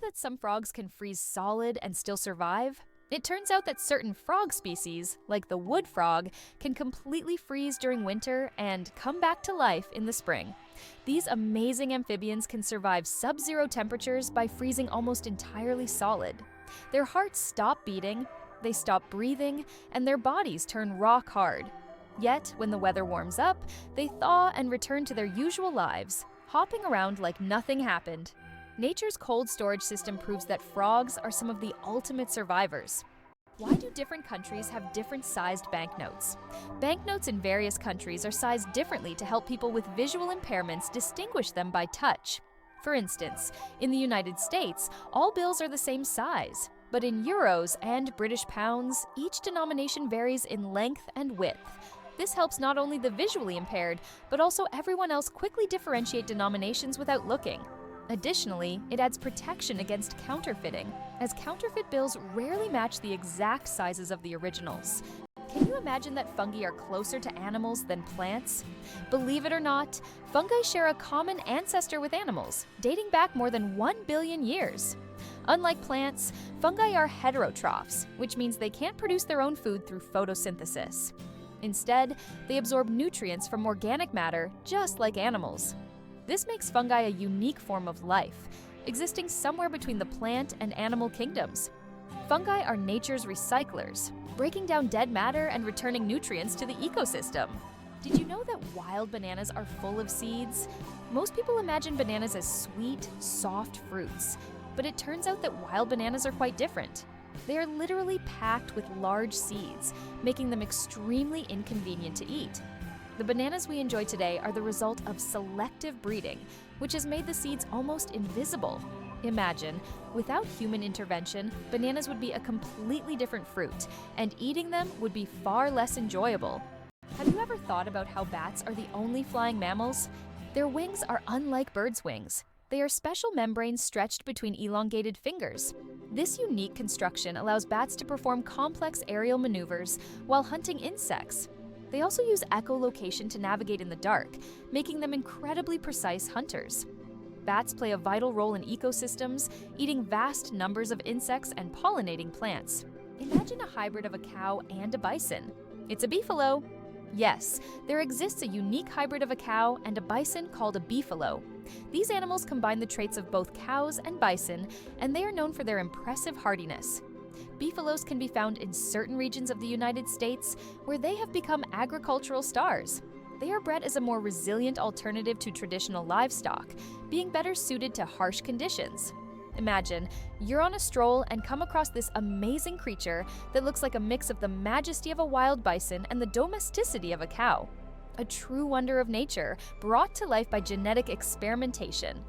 that some frogs can freeze solid and still survive? It turns out that certain frog species, like the wood frog, can completely freeze during winter and come back to life in the spring. These amazing amphibians can survive sub-zero temperatures by freezing almost entirely solid. Their hearts stop beating, they stop breathing, and their bodies turn rock hard. Yet, when the weather warms up, they thaw and return to their usual lives, hopping around like nothing happened. Nature's cold storage system proves that frogs are some of the ultimate survivors. Why do different countries have different sized banknotes? Banknotes in various countries are sized differently to help people with visual impairments distinguish them by touch. For instance, in the United States, all bills are the same size, but in euros and British pounds, each denomination varies in length and width. This helps not only the visually impaired, but also everyone else quickly differentiate denominations without looking. Additionally, it adds protection against counterfeiting, as counterfeit bills rarely match the exact sizes of the originals. Can you imagine that fungi are closer to animals than plants? Believe it or not, fungi share a common ancestor with animals, dating back more than 1 billion years. Unlike plants, fungi are heterotrophs, which means they can't produce their own food through photosynthesis. Instead, they absorb nutrients from organic matter just like animals. This makes fungi a unique form of life, existing somewhere between the plant and animal kingdoms. Fungi are nature's recyclers, breaking down dead matter and returning nutrients to the ecosystem. Did you know that wild bananas are full of seeds? Most people imagine bananas as sweet, soft fruits, but it turns out that wild bananas are quite different. They are literally packed with large seeds, making them extremely inconvenient to eat. The bananas we enjoy today are the result of selective breeding, which has made the seeds almost invisible. Imagine, without human intervention, bananas would be a completely different fruit, and eating them would be far less enjoyable. Have you ever thought about how bats are the only flying mammals? Their wings are unlike birds' wings. They are special membranes stretched between elongated fingers. This unique construction allows bats to perform complex aerial maneuvers while hunting insects. They also use echolocation to navigate in the dark, making them incredibly precise hunters. Bats play a vital role in ecosystems, eating vast numbers of insects and pollinating plants. Imagine a hybrid of a cow and a bison. It's a beefalo. Yes, there exists a unique hybrid of a cow and a bison called a beefalo. These animals combine the traits of both cows and bison, and they are known for their impressive hardiness. Beefalos can be found in certain regions of the United States, where they have become agricultural stars. They are bred as a more resilient alternative to traditional livestock, being better suited to harsh conditions. Imagine, you're on a stroll and come across this amazing creature that looks like a mix of the majesty of a wild bison and the domesticity of a cow. A true wonder of nature, brought to life by genetic experimentation.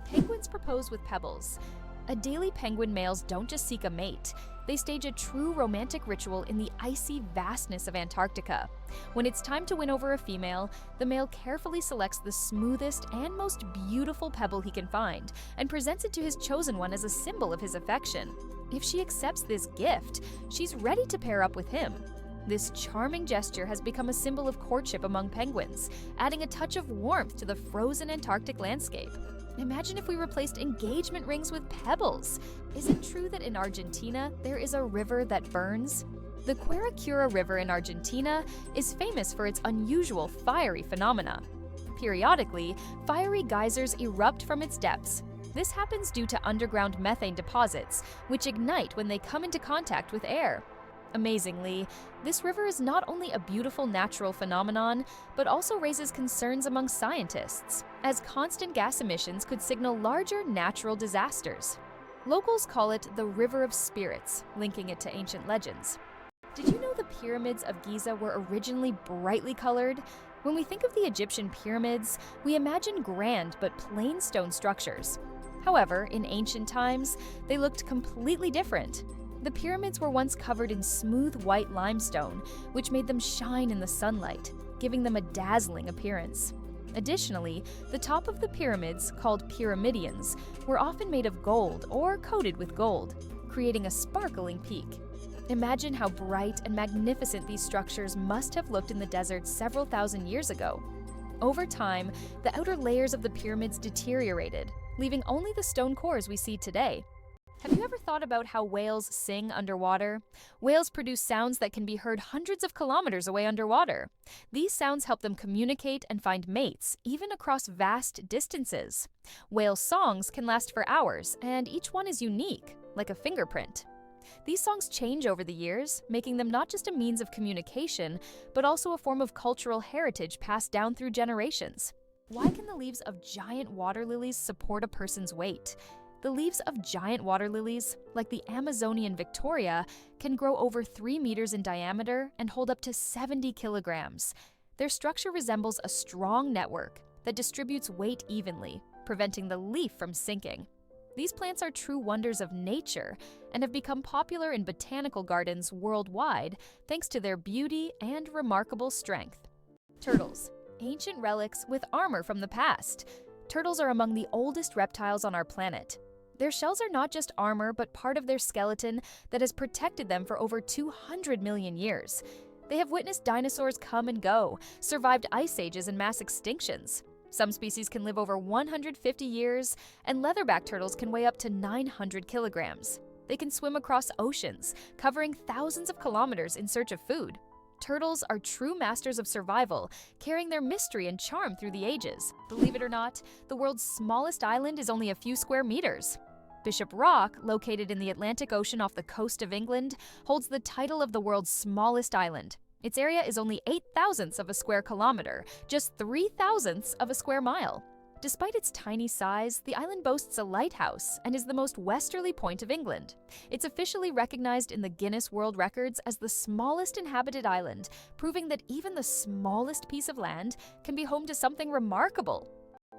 Penguins propose with pebbles. Adelie penguin males don't just seek a mate, they stage a true romantic ritual in the icy vastness of Antarctica. When it's time to win over a female, the male carefully selects the smoothest and most beautiful pebble he can find and presents it to his chosen one as a symbol of his affection. If she accepts this gift, she's ready to pair up with him. This charming gesture has become a symbol of courtship among penguins, adding a touch of warmth to the frozen Antarctic landscape. Imagine if we replaced engagement rings with pebbles. Is it true that in Argentina, there is a river that burns? The Quirecura River in Argentina is famous for its unusual fiery phenomena. Periodically, fiery geysers erupt from its depths. This happens due to underground methane deposits, which ignite when they come into contact with air. Amazingly, this river is not only a beautiful natural phenomenon, but also raises concerns among scientists, as constant gas emissions could signal larger natural disasters. Locals call it the River of Spirits, linking it to ancient legends. Did you know the pyramids of Giza were originally brightly colored? When we think of the Egyptian pyramids, we imagine grand but plain stone structures. However, in ancient times, they looked completely different. The pyramids were once covered in smooth white limestone, which made them shine in the sunlight, giving them a dazzling appearance. Additionally, the top of the pyramids, called pyramidions, were often made of gold or coated with gold, creating a sparkling peak. Imagine how bright and magnificent these structures must have looked in the desert several thousand years ago. Over time, the outer layers of the pyramids deteriorated, leaving only the stone cores we see today. Have you ever thought about how whales sing underwater? Whales produce sounds that can be heard hundreds of kilometers away underwater. These sounds help them communicate and find mates, even across vast distances. Whale songs can last for hours, and each one is unique, like a fingerprint. These songs change over the years, making them not just a means of communication, but also a form of cultural heritage passed down through generations. Why can the leaves of giant water lilies support a person's weight? The leaves of giant water lilies, like the Amazonian Victoria, can grow over 3 meters in diameter and hold up to 70 kilograms. Their structure resembles a strong network that distributes weight evenly, preventing the leaf from sinking. These plants are true wonders of nature and have become popular in botanical gardens worldwide thanks to their beauty and remarkable strength. Turtles, ancient relics with armor from the past. Turtles are among the oldest reptiles on our planet. Their shells are not just armor, but part of their skeleton that has protected them for over 200 million years. They have witnessed dinosaurs come and go, survived ice ages and mass extinctions. Some species can live over 150 years, and leatherback turtles can weigh up to 900 kilograms. They can swim across oceans, covering thousands of kilometers in search of food. Turtles are true masters of survival, carrying their mystery and charm through the ages. Believe it or not, the world's smallest island is only a few square meters. Bishop Rock, located in the Atlantic Ocean off the coast of England, holds the title of the world's smallest island. Its area is only 8/1000ths of a square kilometer, just 3/1000ths of a square mile. Despite its tiny size, the island boasts a lighthouse and is the most westerly point of England. It's officially recognized in the Guinness World Records as the smallest inhabited island, proving that even the smallest piece of land can be home to something remarkable.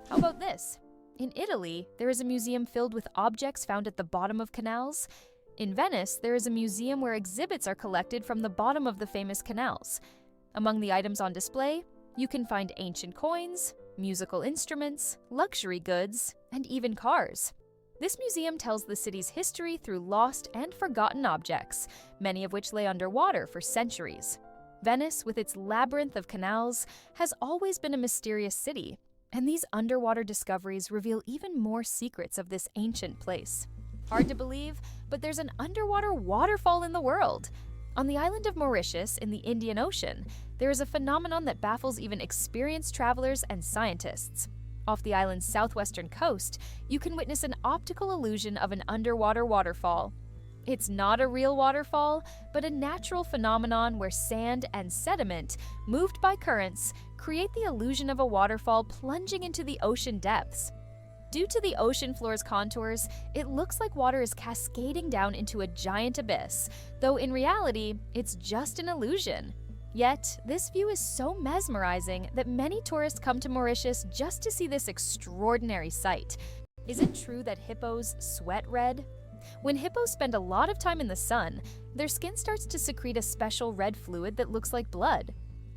How about this? In Italy, there is a museum filled with objects found at the bottom of canals. In Venice, there is a museum where exhibits are collected from the bottom of the famous canals. Among the items on display, you can find ancient coins, musical instruments, luxury goods, and even cars. This museum tells the city's history through lost and forgotten objects, many of which lay underwater for centuries. Venice, with its labyrinth of canals, has always been a mysterious city, and these underwater discoveries reveal even more secrets of this ancient place. Hard to believe, but there's an underwater waterfall in the world. On the island of Mauritius in the Indian Ocean, there is a phenomenon that baffles even experienced travelers and scientists. Off the island's southwestern coast, you can witness an optical illusion of an underwater waterfall. It's not a real waterfall, but a natural phenomenon where sand and sediment, moved by currents, create the illusion of a waterfall plunging into the ocean depths. Due to the ocean floor's contours, it looks like water is cascading down into a giant abyss, though in reality, it's just an illusion. Yet, this view is so mesmerizing that many tourists come to Mauritius just to see this extraordinary sight. Is it true that hippos sweat red? When hippos spend a lot of time in the sun, their skin starts to secrete a special red fluid that looks like blood.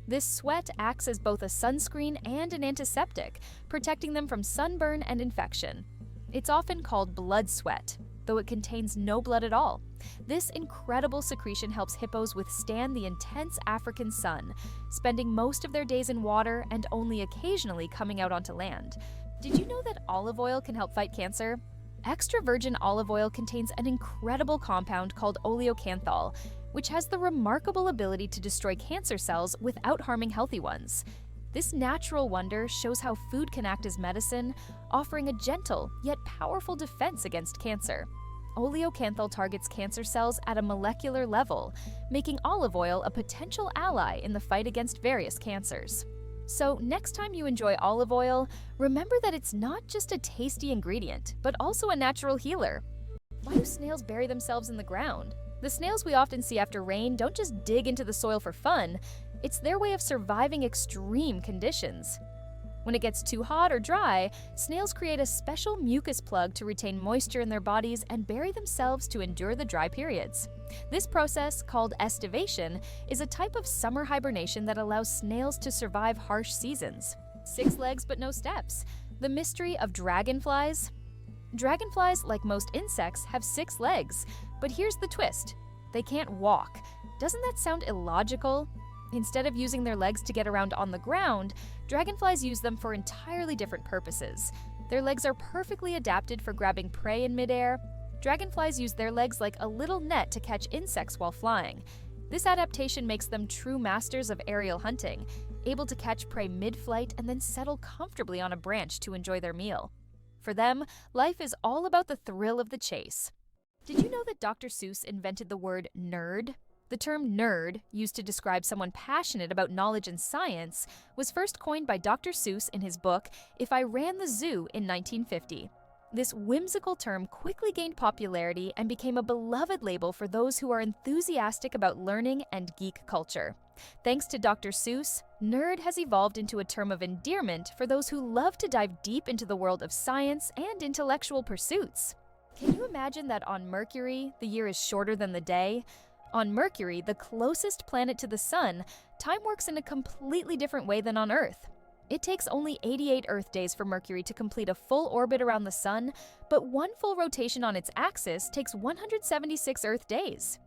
This sweat acts as both a sunscreen and an antiseptic, protecting them from sunburn and infection. It's often called blood sweat, though it contains no blood at all. This incredible secretion helps hippos withstand the intense African sun, spending most of their days in water and only occasionally coming out onto land. Did you know that olive oil can help fight cancer? Extra virgin olive oil contains an incredible compound called oleocanthal, which has the remarkable ability to destroy cancer cells without harming healthy ones. This natural wonder shows how food can act as medicine, offering a gentle yet powerful defense against cancer. Oleocanthal targets cancer cells at a molecular level, making olive oil a potential ally in the fight against various cancers. So next time you enjoy olive oil, remember that it's not just a tasty ingredient, but also a natural healer. Why do snails bury themselves in the ground? The snails we often see after rain don't just dig into the soil for fun, it's their way of surviving extreme conditions. When it gets too hot or dry, snails create a special mucus plug to retain moisture in their bodies and bury themselves to endure the dry periods. This process, called estivation, is a type of summer hibernation that allows snails to survive harsh seasons. 6 legs but no steps. The mystery of dragonflies. Dragonflies, like most insects, have 6 legs, but here's the twist. They can't walk. Doesn't that sound illogical? Instead of using their legs to get around on the ground, dragonflies use them for entirely different purposes. Their legs are perfectly adapted for grabbing prey in midair, Dragonflies use their legs like a little net to catch insects while flying. This adaptation makes them true masters of aerial hunting, able to catch prey mid-flight and then settle comfortably on a branch to enjoy their meal. For them, life is all about the thrill of the chase. Did you know that Dr. Seuss invented the word nerd? The term nerd, used to describe someone passionate about knowledge and science, was first coined by Dr. Seuss in his book, If I Ran the Zoo in 1950. This whimsical term quickly gained popularity and became a beloved label for those who are enthusiastic about learning and geek culture. Thanks to Dr. Seuss, nerd has evolved into a term of endearment for those who love to dive deep into the world of science and intellectual pursuits. Can you imagine that on Mercury, the year is shorter than the day? On Mercury, the closest planet to the Sun, time works in a completely different way than on Earth. It takes only 88 Earth days for Mercury to complete a full orbit around the Sun, but one full rotation on its axis takes 176 Earth days.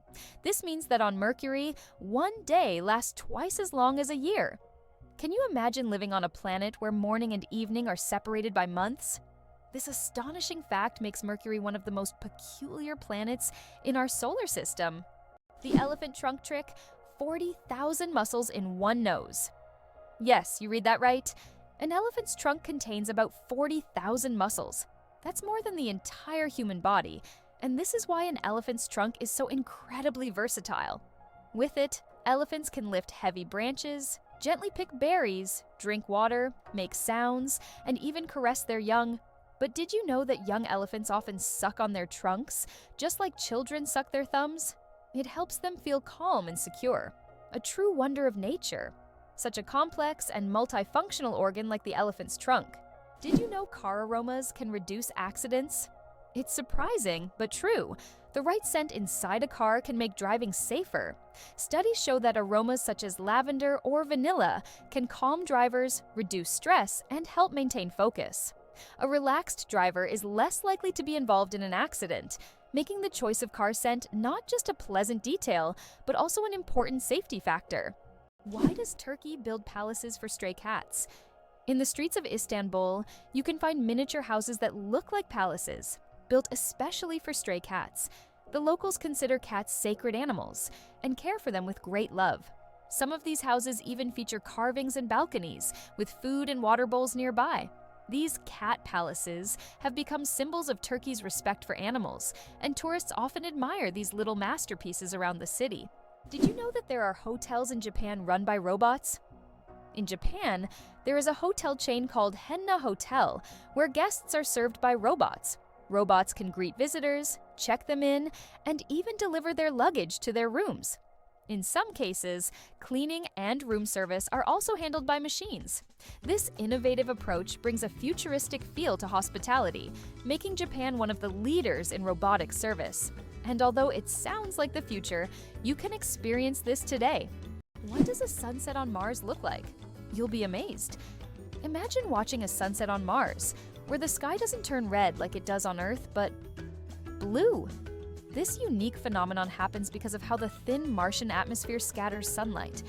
This means that on Mercury, one day lasts twice as long as a year. Can you imagine living on a planet where morning and evening are separated by months? This astonishing fact makes Mercury one of the most peculiar planets in our solar system. The elephant trunk trick: 40,000 muscles in one nose. Yes, you read that right. An elephant's trunk contains about 40,000 muscles. That's more than the entire human body, and this is why an elephant's trunk is so incredibly versatile. With it, elephants can lift heavy branches, gently pick berries, drink water, make sounds, and even caress their young. But did you know that young elephants often suck on their trunks, just like children suck their thumbs? It helps them feel calm and secure. A true wonder of nature. Such a complex and multifunctional organ like the elephant's trunk. Did you know car aromas can reduce accidents? It's surprising, but true. The right scent inside a car can make driving safer. Studies show that aromas such as lavender or vanilla can calm drivers, reduce stress, and help maintain focus. A relaxed driver is less likely to be involved in an accident, making the choice of car scent not just a pleasant detail, but also an important safety factor. Why does Turkey build palaces for stray cats? In the streets of Istanbul, you can find miniature houses that look like palaces, built especially for stray cats. The locals consider cats sacred animals and care for them with great love. Some of these houses even feature carvings and balconies, with food and water bowls nearby. These cat palaces have become symbols of Turkey's respect for animals, and tourists often admire these little masterpieces around the city. Did you know that there are hotels in Japan run by robots? In Japan, there is a hotel chain called Henna Hotel, where guests are served by robots. Robots can greet visitors, check them in, and even deliver their luggage to their rooms. In some cases, cleaning and room service are also handled by machines. This innovative approach brings a futuristic feel to hospitality, making Japan one of the leaders in robotic service. And although it sounds like the future, you can experience this today. What does a sunset on Mars look like? You'll be amazed. Imagine watching a sunset on Mars, where the sky doesn't turn red like it does on Earth, but blue. This unique phenomenon happens because of how the thin Martian atmosphere scatters sunlight.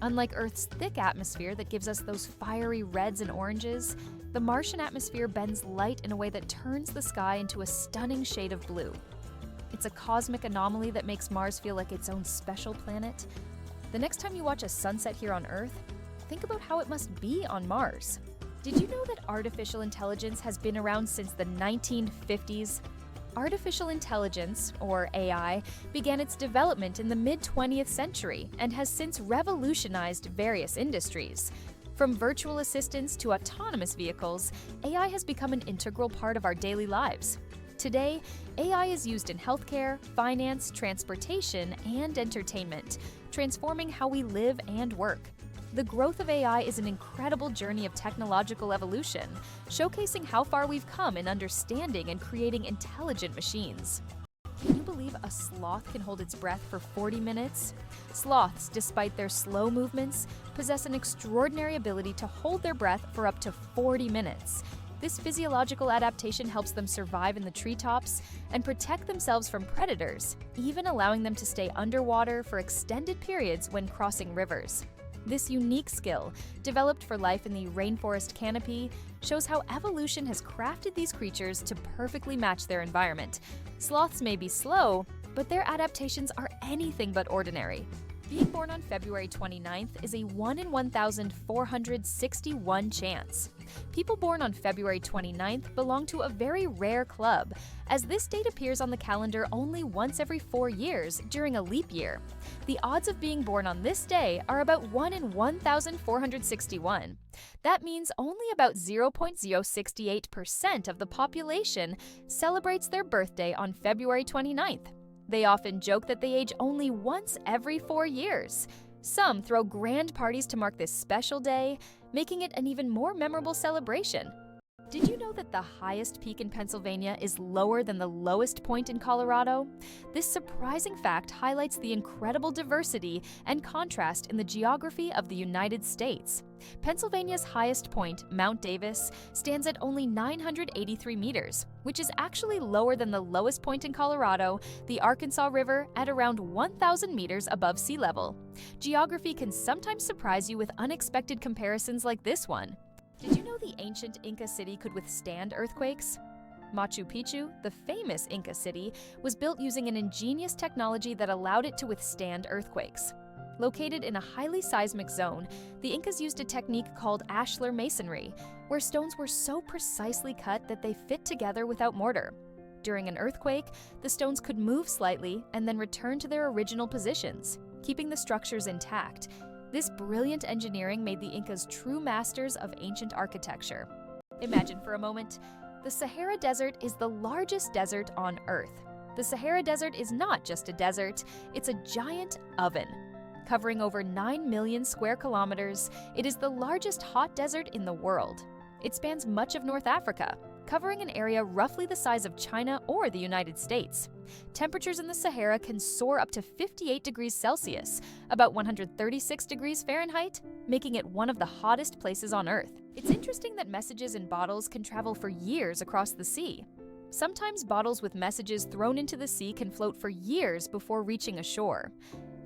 Unlike Earth's thick atmosphere that gives us those fiery reds and oranges, the Martian atmosphere bends light in a way that turns the sky into a stunning shade of blue. It's a cosmic anomaly that makes Mars feel like its own special planet. The next time you watch a sunset here on Earth, think about how it must be on Mars. Did you know that artificial intelligence has been around since the 1950s? Artificial intelligence, or AI, began its development in the mid-20th century and has since revolutionized various industries. From virtual assistants to autonomous vehicles, AI has become an integral part of our daily lives. Today, AI is used in healthcare, finance, transportation, and entertainment, transforming how we live and work. The growth of AI is an incredible journey of technological evolution, showcasing how far we've come in understanding and creating intelligent machines. Can you believe a sloth can hold its breath for 40 minutes? Sloths, despite their slow movements, possess an extraordinary ability to hold their breath for up to 40 minutes. This physiological adaptation helps them survive in the treetops and protect themselves from predators, even allowing them to stay underwater for extended periods when crossing rivers. This unique skill, developed for life in the rainforest canopy, shows how evolution has crafted these creatures to perfectly match their environment. Sloths may be slow, but their adaptations are anything but ordinary. Being born on February 29th is a 1 in 1,461 chance. People born on February 29th belong to a very rare club, as this date appears on the calendar only once every 4 years during a leap year. The odds of being born on this day are about 1 in 1,461. That means only about 0.068% of the population celebrates their birthday on February 29th. They often joke that they age only once every 4 years. Some throw grand parties to mark this special day, making it an even more memorable celebration. Did you know that the highest peak in Pennsylvania is lower than the lowest point in Colorado? This surprising fact highlights the incredible diversity and contrast in the geography of the United States. Pennsylvania's highest point, Mount Davis, stands at only 983 meters, which is actually lower than the lowest point in Colorado, the Arkansas River, at around 1,000 meters above sea level. Geography can sometimes surprise you with unexpected comparisons like this one. Did you know the ancient Inca city could withstand earthquakes? Machu Picchu, the famous Inca city, was built using an ingenious technology that allowed it to withstand earthquakes. Located in a highly seismic zone, the Incas used a technique called ashlar masonry, where stones were so precisely cut that they fit together without mortar. During an earthquake, the stones could move slightly and then return to their original positions, keeping the structures intact. This brilliant engineering made the Incas true masters of ancient architecture. Imagine for a moment, the Sahara Desert is the largest desert on Earth. The Sahara Desert is not just a desert, it's a giant oven. Covering over 9 million square kilometers, it is the largest hot desert in the world. It spans much of North Africa, covering an area roughly the size of China or the United States. Temperatures in the Sahara can soar up to 58 degrees Celsius, about 136 degrees Fahrenheit, making it one of the hottest places on Earth. It's interesting that messages in bottles can travel for years across the sea. Sometimes bottles with messages thrown into the sea can float for years before reaching a shore.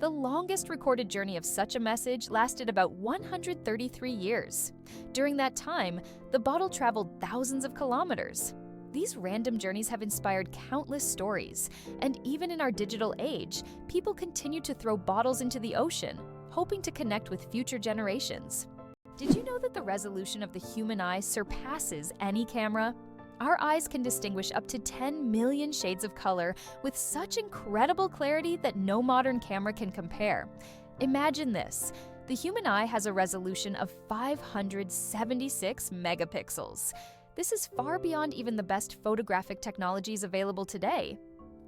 The longest recorded journey of such a message lasted about 133 years. During that time, the bottle traveled thousands of kilometers. These random journeys have inspired countless stories, and even in our digital age, people continue to throw bottles into the ocean, hoping to connect with future generations. Did you know that the resolution of the human eye surpasses any camera? Our eyes can distinguish up to 10 million shades of color with such incredible clarity that no modern camera can compare. Imagine this. The human eye has a resolution of 576 megapixels. This is far beyond even the best photographic technologies available today.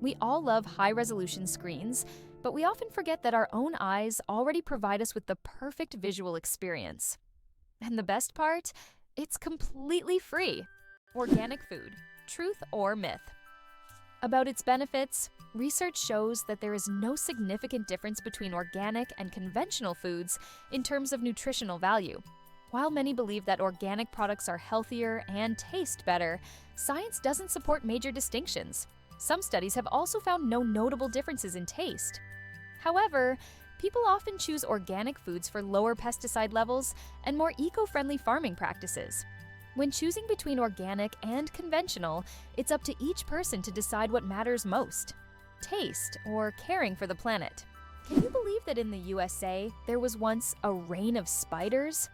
We all love high-resolution screens, but we often forget that our own eyes already provide us with the perfect visual experience. And the best part? It's completely free. Organic food, truth or myth? About its benefits, research shows that there is no significant difference between organic and conventional foods in terms of nutritional value. While many believe that organic products are healthier and taste better, science doesn't support major distinctions. Some studies have also found no notable differences in taste. However, people often choose organic foods for lower pesticide levels and more eco-friendly farming practices. When choosing between organic and conventional, it's up to each person to decide what matters most: taste or caring for the planet. Can you believe that in the USA, there was once a rain of spiders?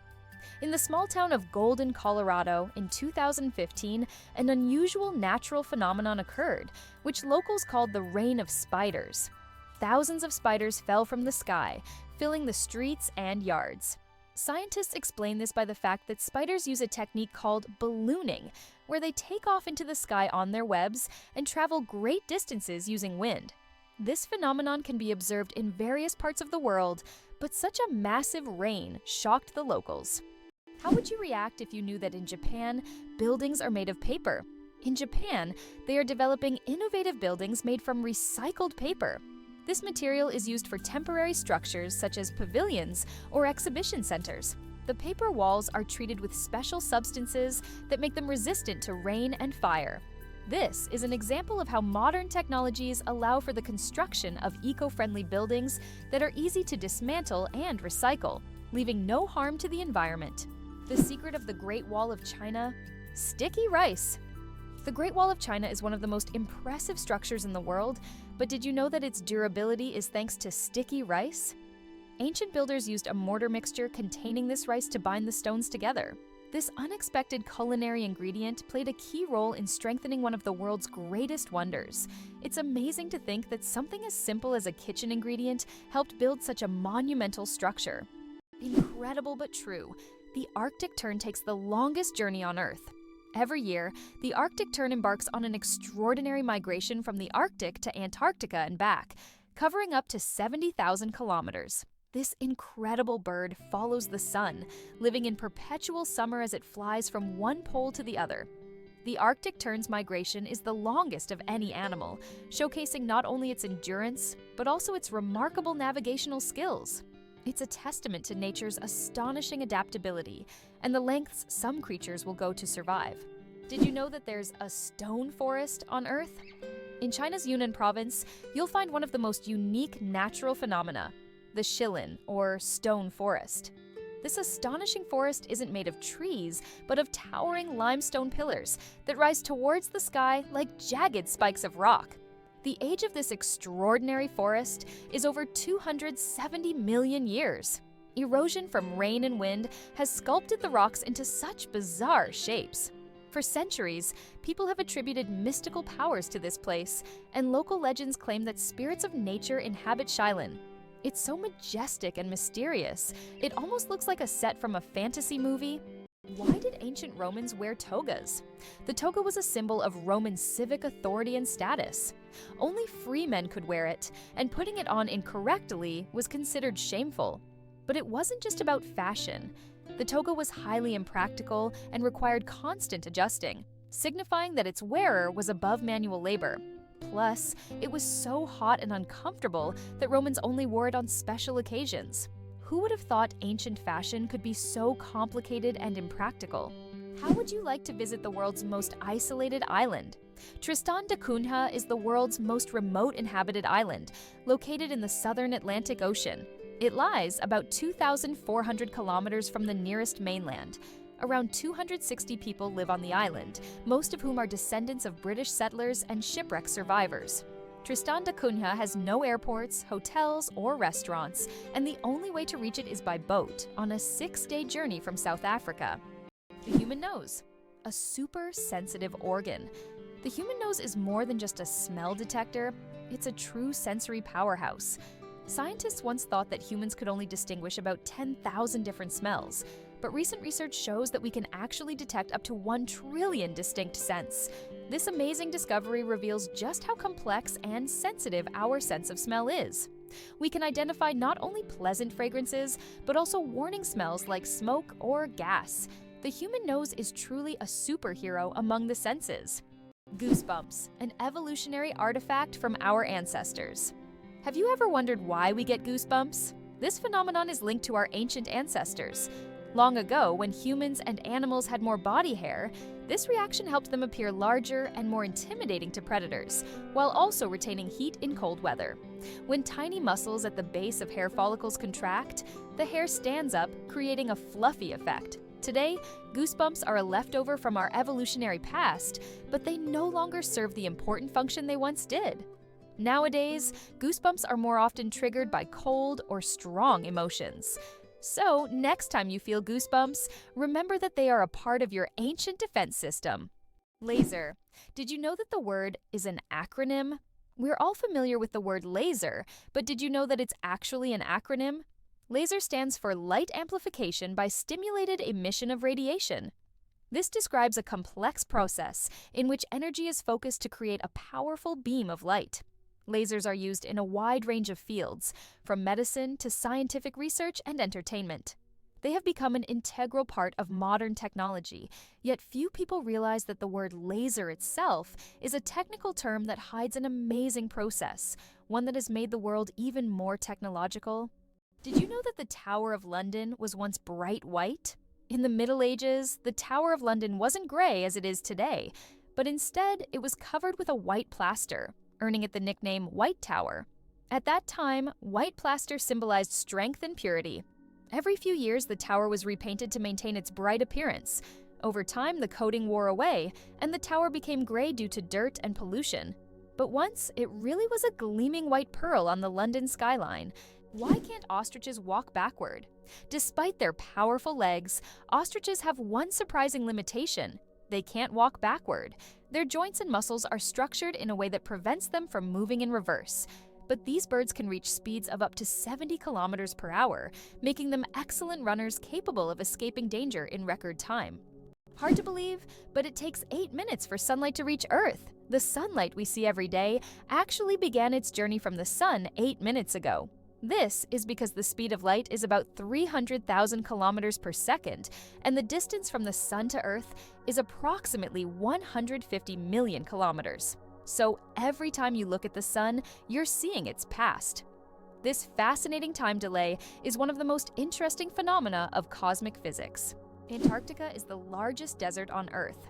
In the small town of Golden, Colorado, in 2015, an unusual natural phenomenon occurred, which locals called the rain of spiders. Thousands of spiders fell from the sky, filling the streets and yards. Scientists explain this by the fact that spiders use a technique called ballooning, where they take off into the sky on their webs and travel great distances using wind. This phenomenon can be observed in various parts of the world, but such a massive rain shocked the locals. How would you react if you knew that in Japan, buildings are made of paper? In Japan, they are developing innovative buildings made from recycled paper. This material is used for temporary structures such as pavilions or exhibition centers. The paper walls are treated with special substances that make them resistant to rain and fire. This is an example of how modern technologies allow for the construction of eco-friendly buildings that are easy to dismantle and recycle. leaving no harm to the environment. The secret of the Great Wall of China? Sticky rice. The Great Wall of China is one of the most impressive structures in the world, but did you know that its durability is thanks to sticky rice? Ancient builders used a mortar mixture containing this rice to bind the stones together. This unexpected culinary ingredient played a key role in strengthening one of the world's greatest wonders. It's amazing to think that something as simple as a kitchen ingredient helped build such a monumental structure. Incredible but true, the Arctic tern takes the longest journey on Earth. Every year, the Arctic tern embarks on an extraordinary migration from the Arctic to Antarctica and back, covering up to 70,000 kilometers. This incredible bird follows the sun, living in perpetual summer as it flies from one pole to the other. The Arctic tern's migration is the longest of any animal, showcasing not only its endurance, but also its remarkable navigational skills. It's a testament to nature's astonishing adaptability and the lengths some creatures will go to survive. Did you know that there's a stone forest on Earth? In China's Yunnan province, you'll find one of the most unique natural phenomena, the shilin, or stone forest. This astonishing forest isn't made of trees, but of towering limestone pillars that rise towards the sky like jagged spikes of rock. The age of this extraordinary forest is over 270 million years. Erosion from rain and wind has sculpted the rocks into such bizarre shapes. For centuries, people have attributed mystical powers to this place, and local legends claim that spirits of nature inhabit Shilin. It's so majestic and mysterious, it almost looks like a set from a fantasy movie. Why did ancient Romans wear togas? The toga was a symbol of Roman civic authority and status. Only free men could wear it, and putting it on incorrectly was considered shameful. But it wasn't just about fashion. The toga was highly impractical and required constant adjusting, signifying that its wearer was above manual labor. Plus, it was so hot and uncomfortable that Romans only wore it on special occasions. Who would have thought ancient fashion could be so complicated and impractical? How would you like to visit the world's most isolated island? Tristan da Cunha is the world's most remote inhabited island, located in the southern Atlantic Ocean. It lies about 2,400 kilometers from the nearest mainland. Around 260 people live on the island, most of whom are descendants of British settlers and shipwreck survivors. Tristan da Cunha has no airports, hotels, or restaurants, and the only way to reach it is by boat, on a 6-day journey from South Africa. The human nose, a super sensitive organ. The human nose is more than just a smell detector, it's a true sensory powerhouse. Scientists once thought that humans could only distinguish about 10,000 different smells, but recent research shows that we can actually detect up to 1 trillion distinct scents. This amazing discovery reveals just how complex and sensitive our sense of smell is. We can identify not only pleasant fragrances, but also warning smells like smoke or gas. The human nose is truly a superhero among the senses. Goosebumps, an evolutionary artifact from our ancestors. Have you ever wondered why we get goosebumps? This phenomenon is linked to our ancient ancestors. Long ago, when humans and animals had more body hair, this reaction helped them appear larger and more intimidating to predators, while also retaining heat in cold weather. When tiny muscles at the base of hair follicles contract, the hair stands up, creating a fluffy effect. Today, goosebumps are a leftover from our evolutionary past, but they no longer serve the important function they once did. Nowadays, goosebumps are more often triggered by cold or strong emotions. So, next time you feel goosebumps, remember that they are a part of your ancient defense system. Laser. Did you know that the word is an acronym? We're all familiar with the word laser, but did you know that it's actually an acronym? Laser stands for Light Amplification by Stimulated Emission of Radiation. This describes a complex process in which energy is focused to create a powerful beam of light. Lasers are used in a wide range of fields, from medicine to scientific research and entertainment. They have become an integral part of modern technology, yet few people realize that the word laser itself is a technical term that hides an amazing process, one that has made the world even more technological. Did you know that the Tower of London was once bright white? In the Middle Ages, the Tower of London wasn't gray as it is today, but instead it was covered with a white plaster, earning it the nickname White Tower. At that time, white plaster symbolized strength and purity. Every few years, the tower was repainted to maintain its bright appearance. Over time, the coating wore away, and the tower became gray due to dirt and pollution. But once, it really was a gleaming white pearl on the London skyline. Why can't ostriches walk backward? Despite their powerful legs, ostriches have one surprising limitation. They can't walk backward. Their joints and muscles are structured in a way that prevents them from moving in reverse. But these birds can reach speeds of up to 70 kilometers per hour, making them excellent runners capable of escaping danger in record time. Hard to believe, but it takes 8 minutes for sunlight to reach Earth. The sunlight we see every day actually began its journey from the sun 8 minutes ago. This is because the speed of light is about 300,000 kilometers per second, and the distance from the sun to Earth is approximately 150 million kilometers. So every time you look at the sun, you're seeing its past. This fascinating time delay is one of the most interesting phenomena of cosmic physics. Antarctica is the largest desert on Earth.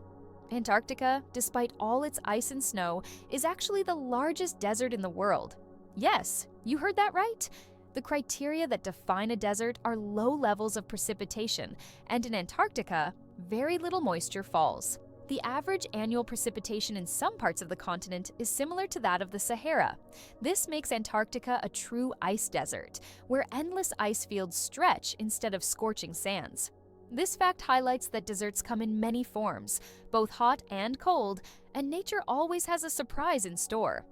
Antarctica, despite all its ice and snow, is actually the largest desert in the world. Yes, you heard that right. The criteria that define a desert are low levels of precipitation, and in Antarctica, very little moisture falls. The average annual precipitation in some parts of the continent is similar to that of the Sahara. This makes Antarctica a true ice desert, where endless ice fields stretch instead of scorching sands. This fact highlights that deserts come in many forms, both hot and cold, and nature always has a surprise in store.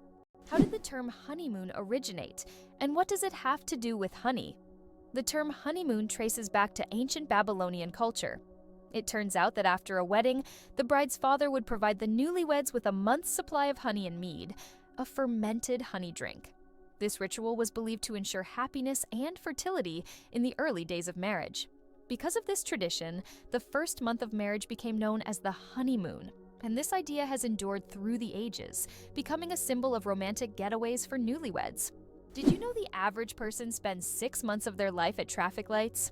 How did the term honeymoon originate, and what does it have to do with honey? The term honeymoon traces back to ancient Babylonian culture. It turns out that after a wedding, the bride's father would provide the newlyweds with a month's supply of honey and mead, a fermented honey drink. This ritual was believed to ensure happiness and fertility in the early days of marriage. Because of this tradition, the first month of marriage became known as the honeymoon, and this idea has endured through the ages, becoming a symbol of romantic getaways for newlyweds. Did you know the average person spends 6 months of their life at traffic lights?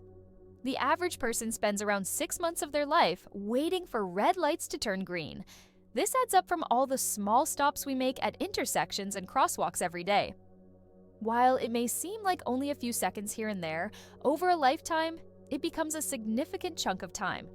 The average person spends around 6 months of their life waiting for red lights to turn green. This adds up from all the small stops we make at intersections and crosswalks every day. While it may seem like only a few seconds here and there, over a lifetime, it becomes a significant chunk of time.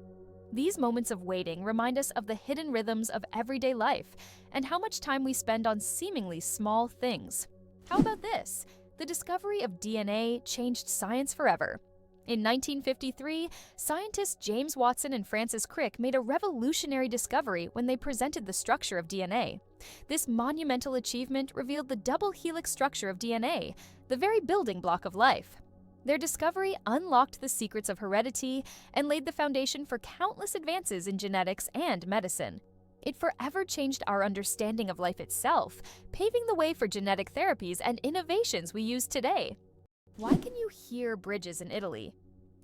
These moments of waiting remind us of the hidden rhythms of everyday life and how much time we spend on seemingly small things. How about this? The discovery of DNA changed science forever. In 1953, scientists James Watson and Francis Crick made a revolutionary discovery when they presented the structure of DNA. This monumental achievement revealed the double helix structure of DNA, the very building block of life. Their discovery unlocked the secrets of heredity and laid the foundation for countless advances in genetics and medicine. It forever changed our understanding of life itself, paving the way for genetic therapies and innovations we use today. Why can you hear bridges in Italy?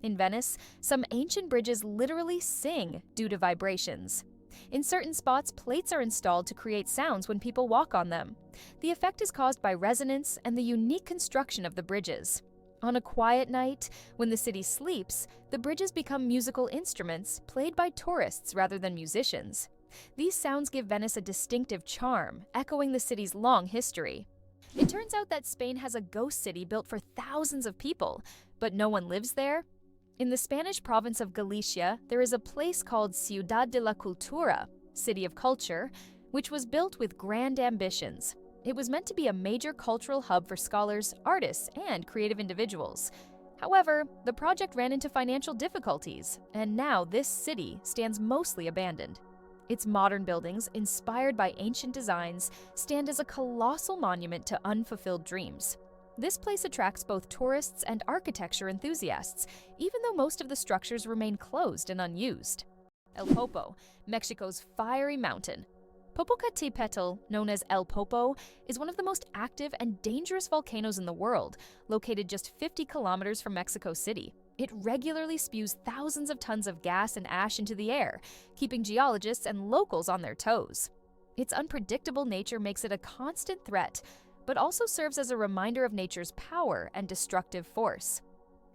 In Venice, some ancient bridges literally sing due to vibrations. In certain spots, plates are installed to create sounds when people walk on them. The effect is caused by resonance and the unique construction of the bridges. On a quiet night, when the city sleeps, the bridges become musical instruments played by tourists rather than musicians. These sounds give Venice a distinctive charm, echoing the city's long history. It turns out that Spain has a ghost city built for thousands of people, but no one lives there. In the Spanish province of Galicia, there is a place called Ciudad de la Cultura, City of Culture, which was built with grand ambitions. It was meant to be a major cultural hub for scholars, artists, and creative individuals. However, the project ran into financial difficulties, and now this city stands mostly abandoned. Its modern buildings, inspired by ancient designs, stand as a colossal monument to unfulfilled dreams. This place attracts both tourists and architecture enthusiasts, even though most of the structures remain closed and unused. El Popo, Mexico's fiery mountain. Popocatépetl, known as El Popo, is one of the most active and dangerous volcanoes in the world, located just 50 kilometers from Mexico City. It regularly spews thousands of tons of gas and ash into the air, keeping geologists and locals on their toes. Its unpredictable nature makes it a constant threat, but also serves as a reminder of nature's power and destructive force.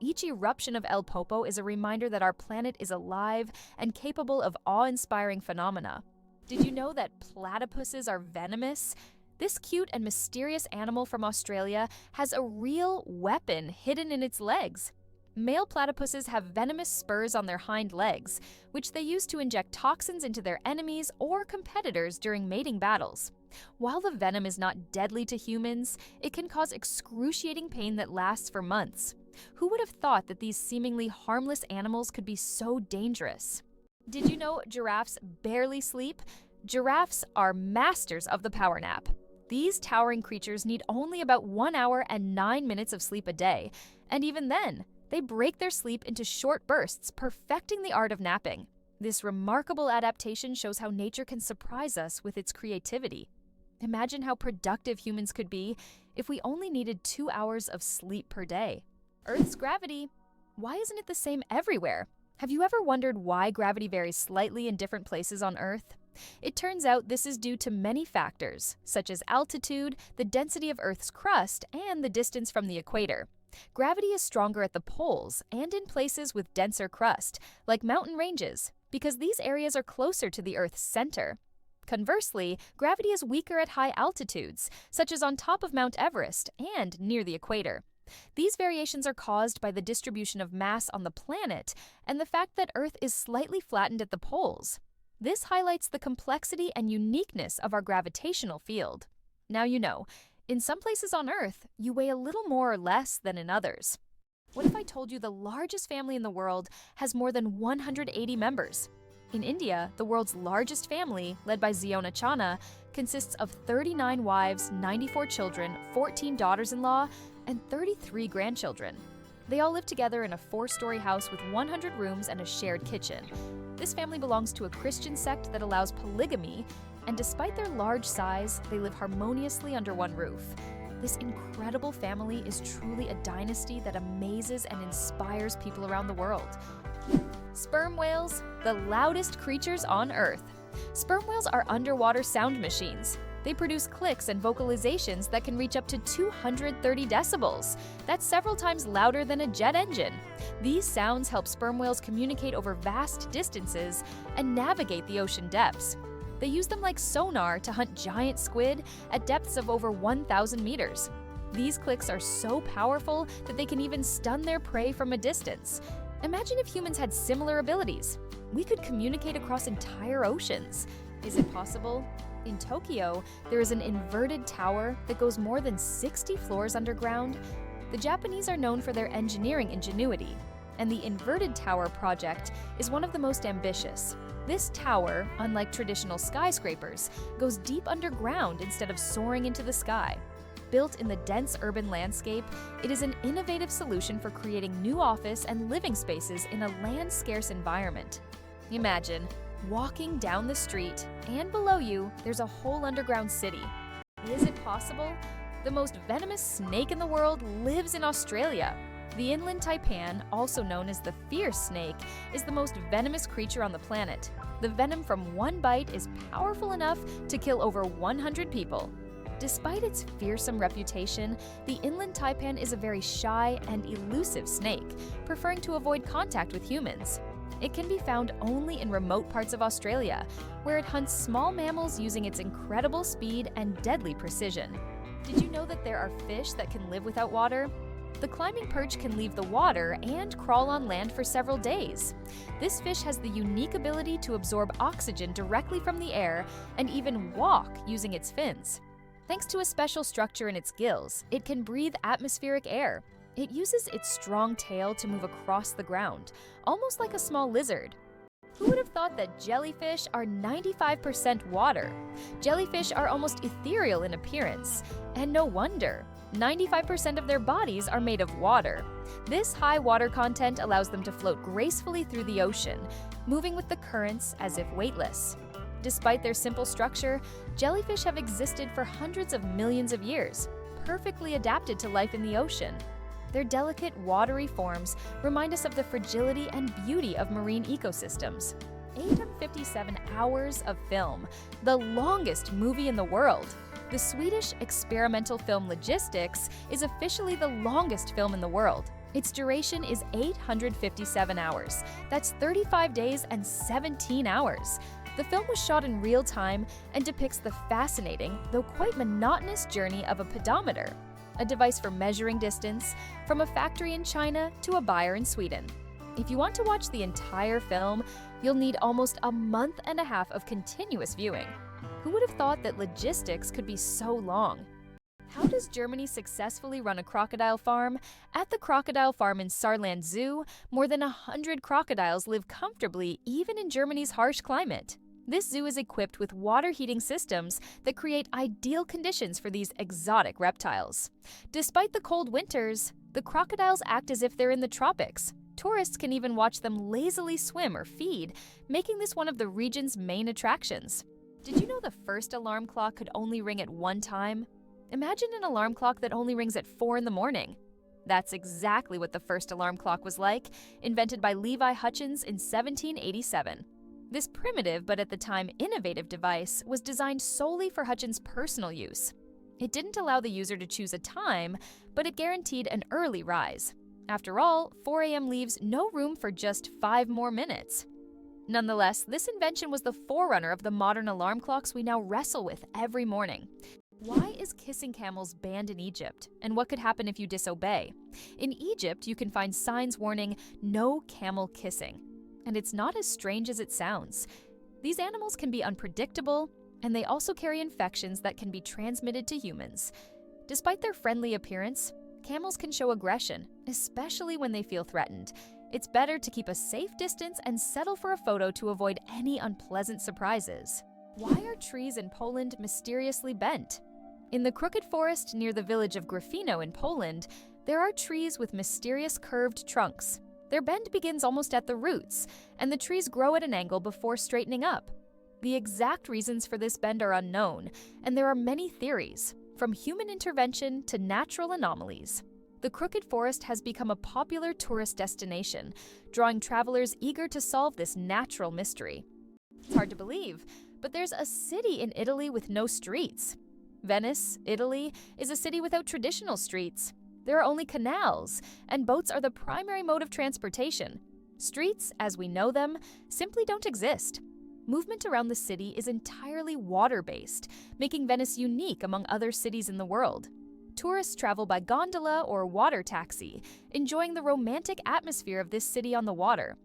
Each eruption of El Popo is a reminder that our planet is alive and capable of awe-inspiring phenomena. Did you know that platypuses are venomous? This cute and mysterious animal from Australia has a real weapon hidden in its legs. Male platypuses have venomous spurs on their hind legs, which they use to inject toxins into their enemies or competitors during mating battles. While the venom is not deadly to humans, it can cause excruciating pain that lasts for months. Who would have thought that these seemingly harmless animals could be so dangerous? Did you know giraffes barely sleep? Giraffes are masters of the power nap. These towering creatures need only about 1 hour and 9 minutes of sleep a day, and even then, they break their sleep into short bursts, perfecting the art of napping. This remarkable adaptation shows how nature can surprise us with its creativity. Imagine how productive humans could be if we only needed 2 hours of sleep per day. Earth's gravity. Why isn't it the same everywhere? Have you ever wondered why gravity varies slightly in different places on Earth? It turns out this is due to many factors, such as altitude, the density of Earth's crust, and the distance from the equator. Gravity is stronger at the poles and in places with denser crust, like mountain ranges, because these areas are closer to the Earth's center. Conversely, gravity is weaker at high altitudes, such as on top of Mount Everest and near the equator. These variations are caused by the distribution of mass on the planet and the fact that Earth is slightly flattened at the poles. This highlights the complexity and uniqueness of our gravitational field. Now you know, in some places on Earth, you weigh a little more or less than in others. What if I told you the largest family in the world has more than 180 members? In India, the world's largest family, led by Ziona Chana, consists of 39 wives, 94 children, 14 daughters-in-law, and 33 grandchildren. They all live together in a 4-story house with 100 rooms and a shared kitchen. This family belongs to a Christian sect that allows polygamy, and despite their large size, they live harmoniously under one roof. This incredible family is truly a dynasty that amazes and inspires people around the world. Sperm whales, the loudest creatures on Earth. Sperm whales are underwater sound machines. They produce clicks and vocalizations that can reach up to 230 decibels. That's several times louder than a jet engine. These sounds help sperm whales communicate over vast distances and navigate the ocean depths. They use them like sonar to hunt giant squid at depths of over 1,000 meters. These clicks are so powerful that they can even stun their prey from a distance. Imagine if humans had similar abilities. We could communicate across entire oceans. Is it possible? In Tokyo, there is an inverted tower that goes more than 60 floors underground. The Japanese are known for their engineering ingenuity, and the inverted tower project is one of the most ambitious. This tower, unlike traditional skyscrapers, goes deep underground instead of soaring into the sky. Built in the dense urban landscape, it is an innovative solution for creating new office and living spaces in a land-scarce environment. Imagine walking down the street, and below you, there's a whole underground city. Is it possible? The most venomous snake in the world lives in Australia. The inland taipan, also known as the fierce snake, is the most venomous creature on the planet. The venom from one bite is powerful enough to kill over 100 people. Despite its fearsome reputation, the inland taipan is a very shy and elusive snake, preferring to avoid contact with humans. It can be found only in remote parts of Australia, where it hunts small mammals using its incredible speed and deadly precision. Did you know that there are fish that can live without water? The climbing perch can leave the water and crawl on land for several days. This fish has the unique ability to absorb oxygen directly from the air and even walk using its fins. Thanks to a special structure in its gills, it can breathe atmospheric air. It uses its strong tail to move across the ground, almost like a small lizard. Who would have thought that jellyfish are 95% water? Jellyfish are almost ethereal in appearance, and no wonder. 95% of their bodies are made of water. This high water content allows them to float gracefully through the ocean, moving with the currents as if weightless. Despite their simple structure, jellyfish have existed for hundreds of millions of years, perfectly adapted to life in the ocean. Their delicate, watery forms remind us of the fragility and beauty of marine ecosystems. 857 hours of film, the longest movie in the world. The Swedish experimental film Logistics is officially the longest film in the world. Its duration is 857 hours. That's 35 days and 17 hours. The film was shot in real time and depicts the fascinating, though quite monotonous journey of a pedometer. a device for measuring distance from a factory in China to a buyer in Sweden. If you want to watch the entire film, you'll need almost a month and a half of continuous viewing. Who would have thought that logistics could be so long? How does Germany successfully run a crocodile farm? At the crocodile farm in Saarland Zoo, more than 100 crocodiles live comfortably even in Germany's harsh climate. This zoo is equipped with water heating systems that create ideal conditions for these exotic reptiles. Despite the cold winters, the crocodiles act as if they're in the tropics. Tourists can even watch them lazily swim or feed, making this one of the region's main attractions. Did you know the first alarm clock could only ring at one time? Imagine an alarm clock that only rings at 4 in the morning. That's exactly what the first alarm clock was like, invented by Levi Hutchins in 1787. This primitive but at the time innovative device was designed solely for Hutchins' personal use. It didn't allow the user to choose a time, but it guaranteed an early rise. After all, 4 a.m. leaves no room for just 5 more minutes. Nonetheless, this invention was the forerunner of the modern alarm clocks we now wrestle with every morning. Why is kissing camels banned in Egypt, and what could happen if you disobey? In Egypt, you can find signs warning, "No camel kissing." And it's not as strange as it sounds. These animals can be unpredictable, and they also carry infections that can be transmitted to humans. Despite their friendly appearance, camels can show aggression, especially when they feel threatened. It's better to keep a safe distance and settle for a photo to avoid any unpleasant surprises. Why are trees in Poland mysteriously bent? In the crooked forest near the village of Gryfino in Poland, there are trees with mysterious curved trunks. Their bend begins almost at the roots, and the trees grow at an angle before straightening up. The exact reasons for this bend are unknown, and there are many theories, from human intervention to natural anomalies. The crooked forest has become a popular tourist destination, drawing travelers eager to solve this natural mystery. It's hard to believe, but there's a city in Italy with no streets. Venice, Italy, is a city without traditional streets. There are only canals, and boats are the primary mode of transportation. Streets, as we know them, simply don't exist. Movement around the city is entirely water-based, making Venice unique among other cities in the world. Tourists travel by gondola or water taxi, enjoying the romantic atmosphere of this city on the water.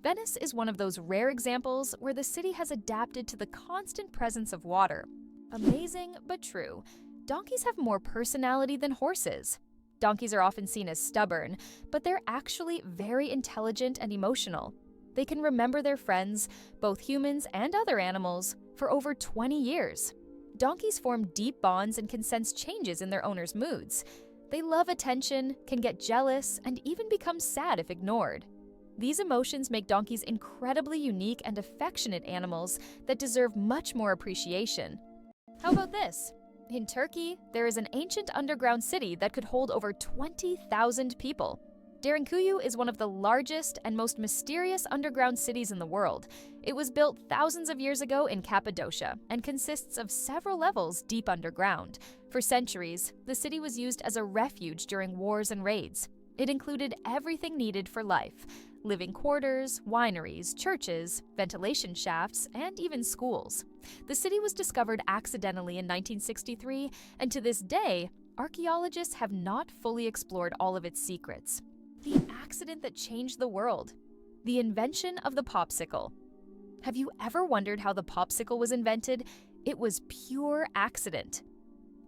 Venice is one of those rare examples where the city has adapted to the constant presence of water. Amazing, but true. Donkeys have more personality than horses. Donkeys are often seen as stubborn, but they're actually very intelligent and emotional. They can remember their friends, both humans and other animals, for over 20 years. Donkeys form deep bonds and can sense changes in their owners' moods. They love attention, can get jealous, and even become sad if ignored. These emotions make donkeys incredibly unique and affectionate animals that deserve much more appreciation. How about this? In Turkey, there is an ancient underground city that could hold over 20,000 people. Derinkuyu is one of the largest and most mysterious underground cities in the world. It was built thousands of years ago in Cappadocia and consists of several levels deep underground. For centuries, the city was used as a refuge during wars and raids. It included everything needed for life: living quarters, wineries, churches, ventilation shafts, and even schools. The city was discovered accidentally in 1963, and to this day, archaeologists have not fully explored all of its secrets. The accident that changed the world. The invention of the popsicle. Have you ever wondered how the popsicle was invented? It was pure accident.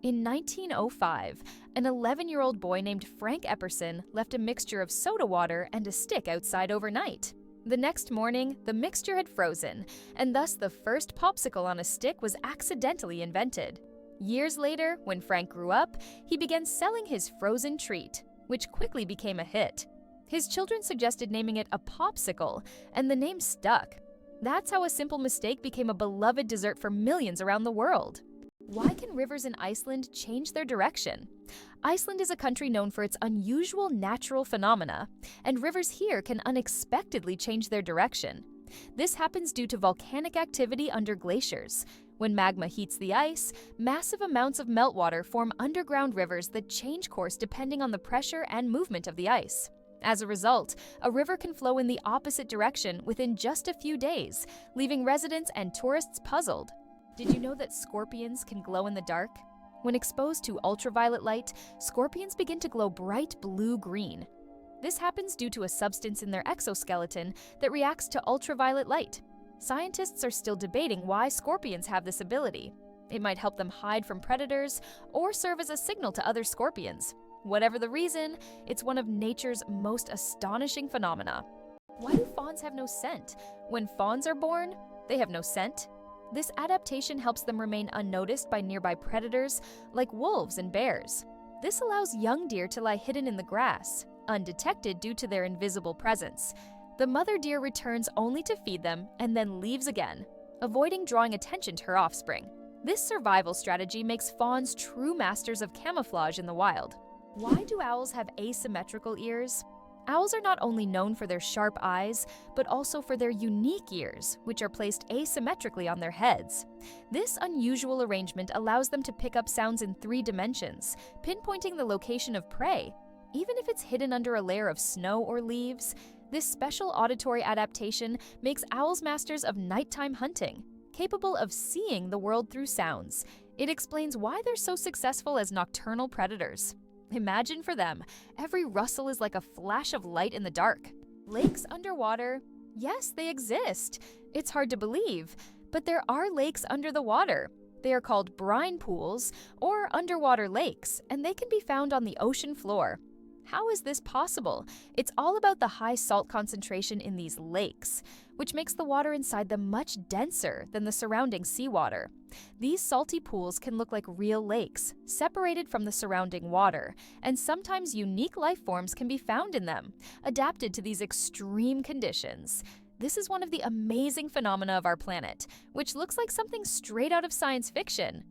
In 1905, an 11-year-old boy named Frank Epperson left a mixture of soda water and a stick outside overnight. The next morning, the mixture had frozen, and thus the first popsicle on a stick was accidentally invented. Years later, when Frank grew up, he began selling his frozen treat, which quickly became a hit. His children suggested naming it a popsicle, and the name stuck. That's how a simple mistake became a beloved dessert for millions around the world. Why can rivers in Iceland change their direction? Iceland is a country known for its unusual natural phenomena, and rivers here can unexpectedly change their direction. This happens due to volcanic activity under glaciers. When magma heats the ice, massive amounts of meltwater form underground rivers that change course depending on the pressure and movement of the ice. As a result, a river can flow in the opposite direction within just a few days, leaving residents and tourists puzzled. Did you know that scorpions can glow in the dark? When exposed to ultraviolet light, scorpions begin to glow bright blue-green. This happens due to a substance in their exoskeleton that reacts to ultraviolet light. Scientists are still debating why scorpions have this ability. It might help them hide from predators or serve as a signal to other scorpions. Whatever the reason, it's one of nature's most astonishing phenomena. Why do fawns have no scent? When fawns are born, they have no scent. This adaptation helps them remain unnoticed by nearby predators like wolves and bears. This allows young deer to lie hidden in the grass, undetected due to their invisible presence. The mother deer returns only to feed them and then leaves again, avoiding drawing attention to her offspring. This survival strategy makes fawns true masters of camouflage in the wild. Why do owls have asymmetrical ears? Owls are not only known for their sharp eyes, but also for their unique ears, which are placed asymmetrically on their heads. This unusual arrangement allows them to pick up sounds in 3 dimensions, pinpointing the location of prey. Even if it's hidden under a layer of snow or leaves, this special auditory adaptation makes owls masters of nighttime hunting, capable of seeing the world through sounds. It explains why they're so successful as nocturnal predators. Imagine for them, every rustle is like a flash of light in the dark. Lakes underwater? Yes, they exist. It's hard to believe, but there are lakes under the water. They are called brine pools or underwater lakes, and they can be found on the ocean floor. How is this possible? It's all about the high salt concentration in these lakes, which makes the water inside them much denser than the surrounding seawater. These salty pools can look like real lakes, separated from the surrounding water, and sometimes unique life forms can be found in them, adapted to these extreme conditions. This is one of the amazing phenomena of our planet, which looks like something straight out of science fiction.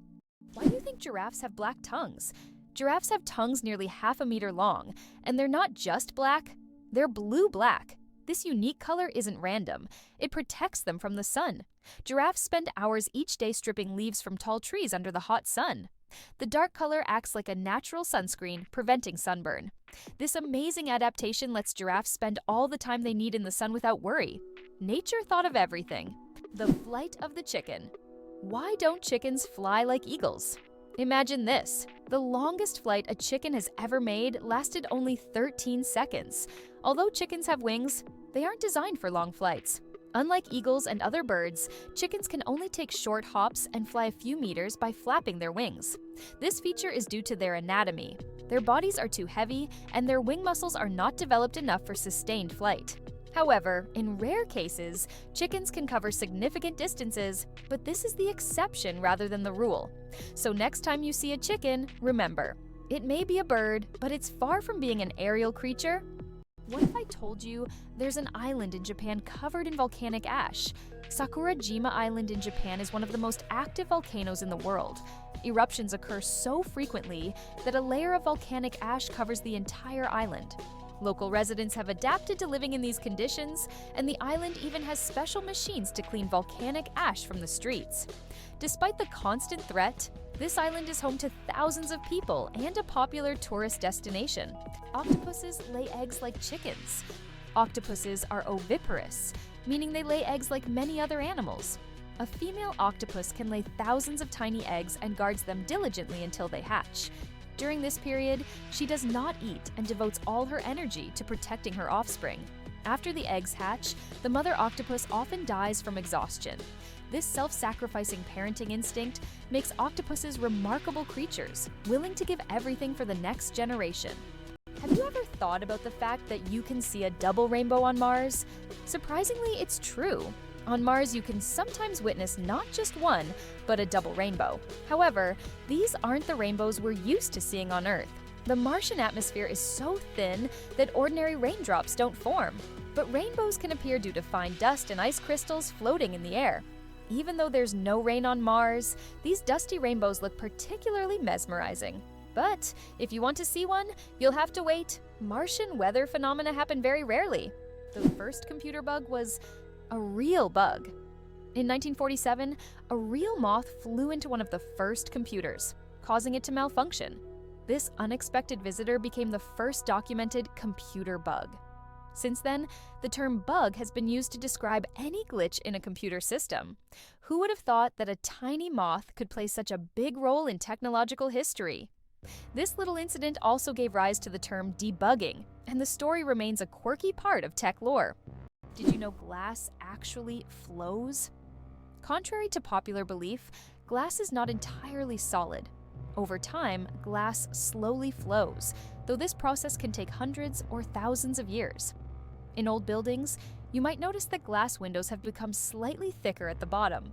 Why do you think giraffes have black tongues? Giraffes have tongues nearly half a meter long, and they're not just black, they're blue-black. This unique color isn't random. It protects them from the sun. Giraffes spend hours each day stripping leaves from tall trees under the hot sun. The dark color acts like a natural sunscreen, preventing sunburn. This amazing adaptation lets giraffes spend all the time they need in the sun without worry. Nature thought of everything. The flight of the chicken. Why don't chickens fly like eagles? Imagine this. The longest flight a chicken has ever made lasted only 13 seconds. Although chickens have wings, they aren't designed for long flights. Unlike eagles and other birds, chickens can only take short hops and fly a few meters by flapping their wings. This feature is due to their anatomy. Their bodies are too heavy, and their wing muscles are not developed enough for sustained flight. However, in rare cases, chickens can cover significant distances, but this is the exception rather than the rule. So next time you see a chicken, remember, it may be a bird, but it's far from being an aerial creature. What if I told you there's an island in Japan covered in volcanic ash? Sakurajima Island in Japan is one of the most active volcanoes in the world. Eruptions occur so frequently that a layer of volcanic ash covers the entire island. Local residents have adapted to living in these conditions, and the island even has special machines to clean volcanic ash from the streets. Despite the constant threat, this island is home to thousands of people and a popular tourist destination. Octopuses lay eggs like chickens. Octopuses are oviparous, meaning they lay eggs like many other animals. A female octopus can lay thousands of tiny eggs and guards them diligently until they hatch. During this period, she does not eat and devotes all her energy to protecting her offspring. After the eggs hatch, the mother octopus often dies from exhaustion. This self-sacrificing parenting instinct makes octopuses remarkable creatures, willing to give everything for the next generation. Have you ever thought about the fact that you can see a double rainbow on Mars? Surprisingly, it's true. On Mars, you can sometimes witness not just one, but a double rainbow. However, these aren't the rainbows we're used to seeing on Earth. The Martian atmosphere is so thin that ordinary raindrops don't form. But rainbows can appear due to fine dust and ice crystals floating in the air. Even though there's no rain on Mars, these dusty rainbows look particularly mesmerizing. But if you want to see one, you'll have to wait. Martian weather phenomena happen very rarely. The first computer bug was a real bug. In 1947, a real moth flew into one of the first computers, causing it to malfunction. This unexpected visitor became the first documented computer bug. Since then, the term bug has been used to describe any glitch in a computer system. Who would have thought that a tiny moth could play such a big role in technological history? This little incident also gave rise to the term debugging, and the story remains a quirky part of tech lore. Did you know glass actually flows? Contrary to popular belief, glass is not entirely solid. Over time, glass slowly flows, though this process can take hundreds or thousands of years. In old buildings, you might notice that glass windows have become slightly thicker at the bottom.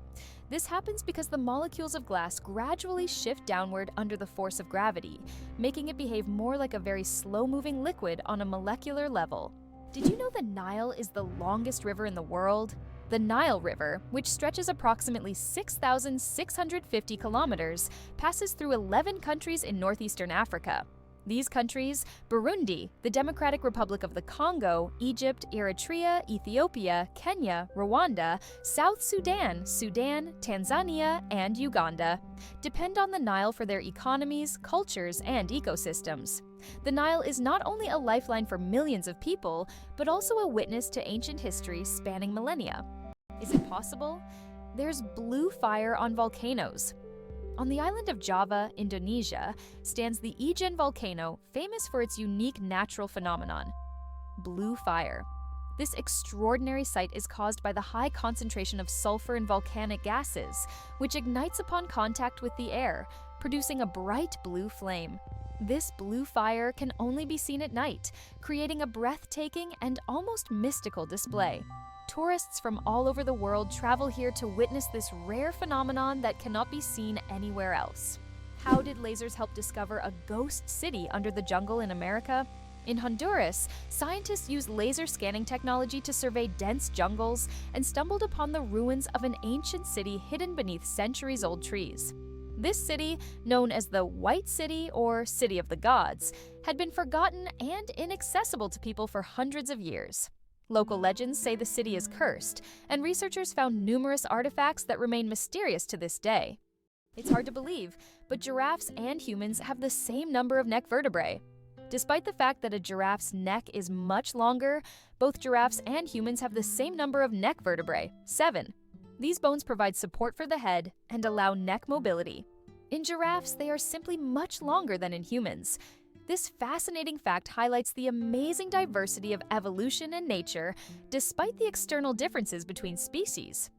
This happens because the molecules of glass gradually shift downward under the force of gravity, making it behave more like a very slow-moving liquid on a molecular level. Did you know the Nile is the longest river in the world? The Nile River, which stretches approximately 6,650 kilometers, passes through 11 countries in northeastern Africa. These countries, Burundi, the Democratic Republic of the Congo, Egypt, Eritrea, Ethiopia, Kenya, Rwanda, South Sudan, Tanzania, and Uganda, depend on the Nile for their economies, cultures, and ecosystems. The Nile is not only a lifeline for millions of people, but also a witness to ancient history spanning millennia. Is it possible? There's blue fire on volcanoes. On the island of Java, Indonesia, stands the Ijen volcano, famous for its unique natural phenomenon, blue fire. This extraordinary sight is caused by the high concentration of sulfur in volcanic gases, which ignites upon contact with the air, producing a bright blue flame. This blue fire can only be seen at night, creating a breathtaking and almost mystical display. Tourists from all over the world travel here to witness this rare phenomenon that cannot be seen anywhere else. How did lasers help discover a ghost city under the jungle in America? In Honduras, scientists used laser scanning technology to survey dense jungles and stumbled upon the ruins of an ancient city hidden beneath centuries-old trees. This city, known as the White City or City of the Gods, had been forgotten and inaccessible to people for hundreds of years. Local legends say the city is cursed, and researchers found numerous artifacts that remain mysterious to this day. It's hard to believe, but giraffes and humans have the same number of neck vertebrae. Despite the fact that a giraffe's neck is much longer, both giraffes and humans have the same number of neck vertebrae, 7. These bones provide support for the head and allow neck mobility. In giraffes, they are simply much longer than in humans. This fascinating fact highlights the amazing diversity of evolution and nature, despite the external differences between species.